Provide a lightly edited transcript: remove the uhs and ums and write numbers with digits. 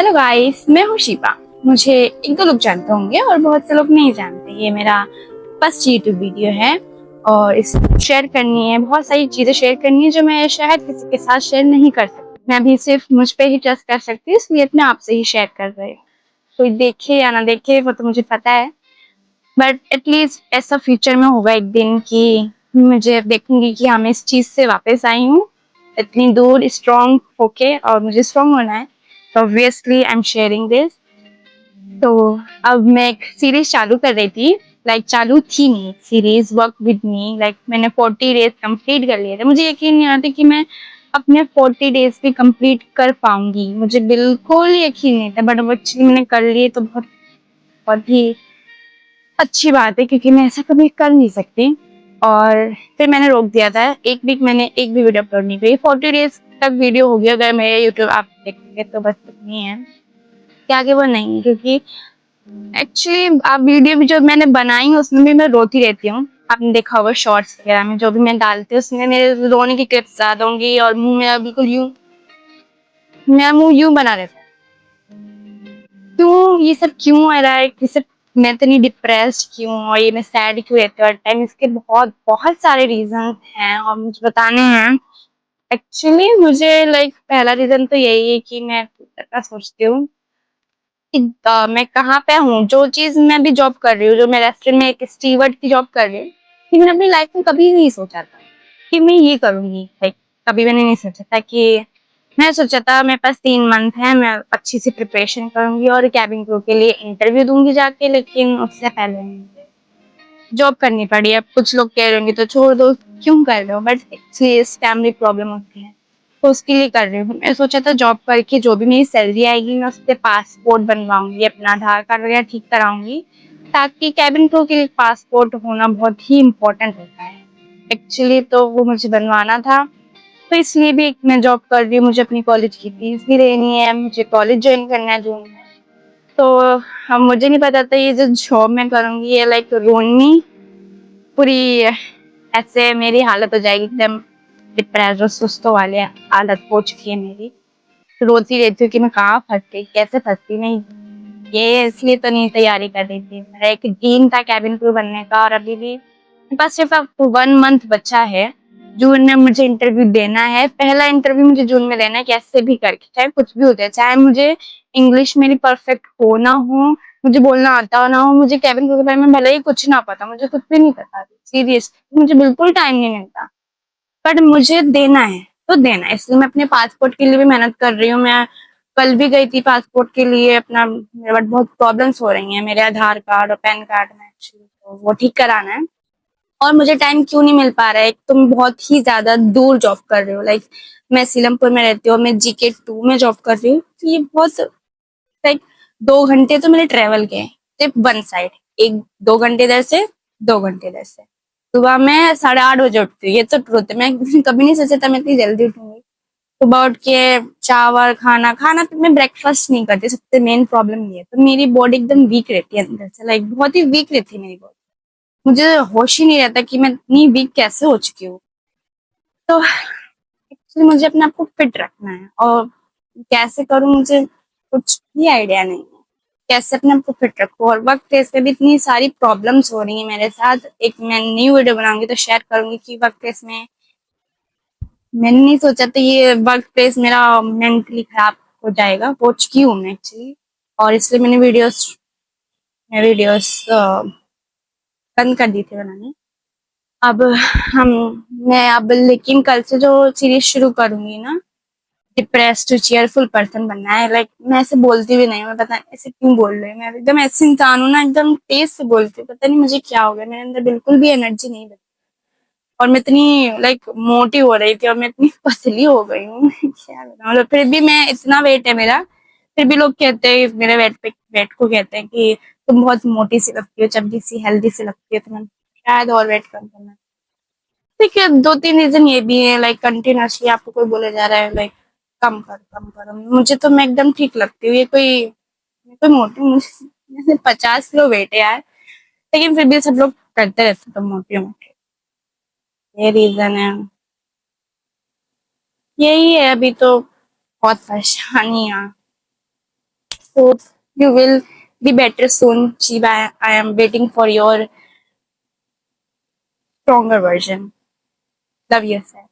Hello guys, मैं हूँ शिपा। मुझे एक दो लोग जानते होंगे और बहुत से लोग नहीं जानते। ये मेरा फर्स्ट यूट्यूब वीडियो है और इस शेयर करनी है, बहुत सारी चीजें शेयर करनी है जो मैं शायद किसी के साथ शेयर नहीं कर सकती। मैं भी सिर्फ मुझ पे ही ट्रस्ट कर सकती हूँ, इसलिए अपने आप से ही शेयर कर रही हूँ। कोई देखे या ना देखे वो तो मुझे पता है, बट एटलीस्ट ऐसा फ्यूचर में होगा एक दिन कि मुझे देखूंगी कि हाँ मैं इस चीज से वापस आई हूँ इतनी दूर स्ट्रॉन्ग होके, और मुझे स्ट्रॉन्ग होना है। तो obviously I am sharing this. तो अब मैं एक सीरीज चालू कर रही थी, चालू थी नहीं सीरीज, वर्क विद मी। मैंने 40 डेज कंप्लीट कर लिए थे। मुझे यकीन नहीं आता कि मैं अपने 40 डेज भी कंप्लीट कर पाऊंगी, मुझे बिल्कुल यकीन नहीं था, बट अब एक्चुअली मैंने कर लिए तो बहुत बहुत ही अच्छी बात है, क्योंकि मैं ऐसा कभी कर नहीं सकती। और फिर मैंने रोक दिया था, एक वीक मैंने एक भी वीडियो अपलोड नहीं की। 40 डेज तक वीडियो होगी अगर मेरे यूट्यूब आप देखेंगे तो, बस इतनी है कि आगे वो नहीं। क्योंकि एक्चुअली आप वीडियो भी जो मैंने बनाई है उसमें भी मैं रोती रहती हूँ। आपने देखा होगा शॉर्ट्स वगैरह में जो भी मैं डालती हूँ उसमें मेरे रोने की क्लिप्स ज्यादा होंगी और मुंह मेरा बिल्कुल यूं, मेरा मुंह यूं बना रहता है। क्यों ये सब क्यों हो रहा है, ये सब मैं इतनी डिप्रेस्ड क्यों और ये मैं सैड क्यों रहती हूँ हर टाइम? इसके बहुत बहुत सारे रीजन हैं और मुझे बताने हैं। एक्चुअली मुझे पहला रीजन तो यही है कि मैं ऐसा सोचती हूँ कि मैं कहाँ पे हूँ। जो चीज मैं भी जॉब कर रही हूँ, जो मैं रेस्टोरेंट में एक स्टीवर्ड की जॉब कर रही हूँ, कि मैंने अपनी लाइफ में कभी नहीं सोचा था कि मैं ये करूंगी। कभी मैंने नहीं सोचा था कि, मैं सोचा था मेरे पास 3 मंथ है, मैं अच्छी सी प्रिपरेशन करूंगी और कैबिन क्रू के लिए इंटरव्यू दूंगी जाके। लेकिन उससे पहले जॉब करनी पड़ी। अब कुछ लोग कह रहे होंगे तो छोड़ दो, क्यों कर रहे हो, बट फैमिली प्रॉब्लम होती है तो उसके लिए कर रही हूँ। मैं सोचा था जॉब करके जो भी मेरी सैलरी आएगी मैं उससे पासपोर्ट बनवाऊंगी, अपना आधार कार्ड वगैरह ठीक कराऊंगी, ताकि कैबिन क्रू के लिए पासपोर्ट होना बहुत ही इम्पोर्टेंट होता है एक्चुअली। तो वो मुझे बनवाना था, तो इसलिए भी मैं जॉब कर रही हूँ। मुझे अपनी कॉलेज की फीस भी देनी है, मुझे कॉलेज ज्वाइन करना है जून में। तो अब मुझे नहीं पता था ये जो जॉब मैं करूंगी ये रोनी पूरी ऐसे मेरी हालत हो जाएगी एकदम डिप्रेस और सुस्तों वाले हालत हो चुकी है मेरी। रोती रहती हूँ कि मैं कहाँ फंस गई, कैसे फंस गई। नहीं, ये इसलिए तो नहीं तैयारी कर रही थी। मेरा एक ड्रीम था कैबिन क्रू बनने का, और अभी भी मेरे पास सिर्फ अब 1 मंथ बचा है। जून में मुझे इंटरव्यू देना है, पहला इंटरव्यू मुझे जून में देना है, कैसे भी करके, चाहे कुछ भी हो जाए, चाहे मुझे इंग्लिश मेरी परफेक्ट हो ना हो, मुझे बोलना आता ना हो, मुझे कैबिन क्रू के बारे में भले ही कुछ ना पता, मुझे कुछ भी नहीं पता सीरियस, मुझे बिल्कुल टाइम नहीं मिलता, बट मुझे देना है तो देना है। इसलिए मैं अपने पासपोर्ट के लिए भी मेहनत कर रही हूँ। मैं कल भी गई थी पासपोर्ट के लिए अपना, मेरे पास बहुत प्रॉब्लम्स हो रही हैं मेरे आधार कार्ड और पैन कार्ड में एक्चुअली, तो वो ठीक कराना है। और मुझे टाइम क्यों नहीं मिल पा रहा है, एक तो मैं बहुत ही ज्यादा दूर जॉब कर रही हूँ। मैं सीलमपुर में रहती हूँ, मैं GK2 में जॉब कर रही हूँ, तो ये बहुत 2 घंटे तो मेरे ट्रेवल के सिर्फ वन साइड, एक 2 घंटे इधर से, 2 घंटे इधर से। सुबह मैं 8:30 बजे उठती हूँ, ये तो ट्रुथ है। मैं कभी नहीं सोचा था मैं इतनी जल्दी उठूंगी। सुबह उठ के चावल खाना खाना, तो मैं ब्रेकफास्ट नहीं करती, सबसे मेन प्रॉब्लम ये है। तो मेरी बॉडी एकदम वीक रहती है अंदर से, बहुत ही वीक रहती है मेरी बॉडी। मुझे होश ही नहीं रहता कि मैं इतनी वीक कैसे हो चुकी हूँ। तो एक्चुअली मुझे अपने आप को फिट रखना है, और कैसे करूँ मुझे कुछ भी आइडिया नहीं है, कैसे अपने आप को फिट रखूँ। और वर्क प्लेस पे भी इतनी सारी प्रॉब्लम्स हो रही है मेरे साथ। एक मैं न्यू वीडियो बनाऊंगी तो शेयर करूंगी कि वर्क प्लेस में मैंने नहीं सोचा था ये वर्क प्लेस मेरा मेंटली खराब हो जाएगा, हो चुकी हूँ मैं एक्चुअली। और इसलिए मैंने वीडियोस बंद कर दी थी बनानी। अब हम मैं अब लेकिन कल से जो सीरीज शुरू करूंगी ना, डिप्रेस्ड टू चीयरफुल पर्सन बनना है। मैं ऐसे बोलती भी नहीं हूँ, मैं पता नहीं ऐसे क्यों बोल रही हूँ। मैं एकदम ऐसे इंसान हूँ ना, एकदम तेज से बोलती हूँ, पता नहीं मुझे क्या हो गया, मेरे अंदर बिल्कुल भी एनर्जी नहीं बची। और मैं इतनी मोटी हो रही थी और मैं इतनी पतली हो गई हूँ क्या बताऊँ। मतलब फिर भी मैं, इतना वेट है मेरा, फिर भी लोग कहते हैं मेरे वेट को कहते हैं कि तुम बहुत मोटी सी लगती हो, चबड़ी सी, हेल्दी सी लगती है, तो मैं शायद और वेट कम करना। ठीक है, 2-3 रीजन ये भी है, कंटिन्यूसली आपको कोई बोले जा रहा है कम कर कम करो, मुझे तो मैं एकदम ठीक लगती हूँ। ये कोई मोटी, मुझे 50 किलो वेट है यार, लेकिन फिर भी सब लोग करते रहते तो मोटी मोटी। ये रीजन है, यही है अभी तो, बहुत परेशानी है। Hope you will be better soon, Shiva. I am waiting for your stronger version. Love yourself.